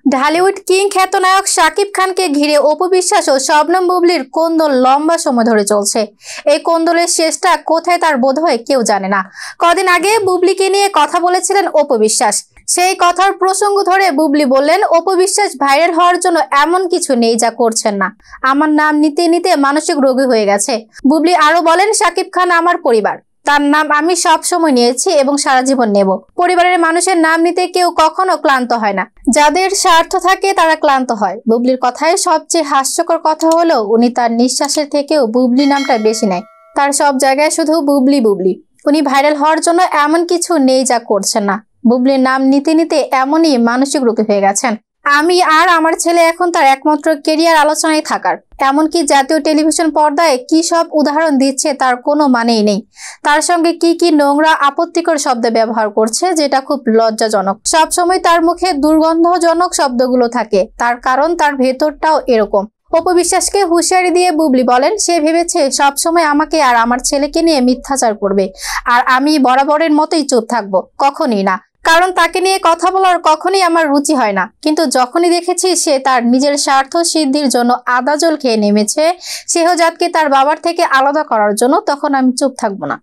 Dhallywood king খ্যাতনায়ক Shakib খানকে ঘিরে অপু বিশ্বাস ও শবনম বুবলির কোন্দল লম্বা সময় ধরে চলছে। এই কোন্দলের শেষটা কোথায় তার বোধহয় কেউ জানে না। কদিন আগে বুবলিকে নিয়ে কথা বলেছিলেন অপু বিশ্বাস। সেই কথার প্রসঙ্গ ধরে বুবলি বললেন, অপু বিশ্বাস ভাইরাল হওয়ার জন্য এমন কিছু নেই যা করছেন না। আমার নাম নিতে নিতে মানসিক রোগী হয়ে গেছে। বুবলি আরো বলেন, শাকিব খান আমার পরিবার, তার নাম আমি সব সময় নিয়েছি এবং সারা জীবন নেব। পরিবারের মানুষের নাম নিতে কেউ কখনো ক্লান্ত হয় না, যাদের স্বার্থ থাকে তারা ক্লান্ত হয়। বুবলির কথায় সবচেয়ে হাস্যকর কথা হলো, উনি তার নিঃশ্বাসের থেকেও বুবলি নামটা বেশি নেয়। তার সব জায়গায় শুধু বুবলি বুবলি। উনি ভাইরাল হওয়ার জন্য এমন কিছু নেই যা করছেন না। বুবলির নাম নিতে নিতে এমনই মানসিক রোগী হয়ে গেছেন। আমি আর আমার ছেলে এখন তার একমাত্র কেরিয়ার আলোচনায় থাকার, এমনকি জাতীয় টেলিভিশন পর্দায় কি সব উদাহরণ দিচ্ছে তার কোনো মানেই নেই। তার সঙ্গে কি নোংরা আপত্তিকর শব্দ ব্যবহার করছে, যেটা খুব লজ্জাজনক। সবসময় তার মুখে দুর্গন্ধজনক শব্দগুলো থাকে, তার কারণ তার ভেতরটাও এরকম। অপু বিশ্বাসকে হুঁশিয়ারি দিয়ে বুবলি বলেন, সে ভেবেছে সবসময় আমাকে আর আমার ছেলেকে নিয়ে মিথ্যাচার করবে, আর আমি বরাবরের মতোই চুপ থাকবো। কখনই না, কারণ তাকে নিয়ে কথা বলার কখনই আমার রুচি হয় না। কিন্তু যখনই দেখেছি সে তার নিজের স্বার্থ সিদ্ধির জন্য আদা জল খেয়ে নেমেছে, সেহজাদকে তার বাবার থেকে আলাদা করার জন্য, তখন আমি চুপ থাকবো না।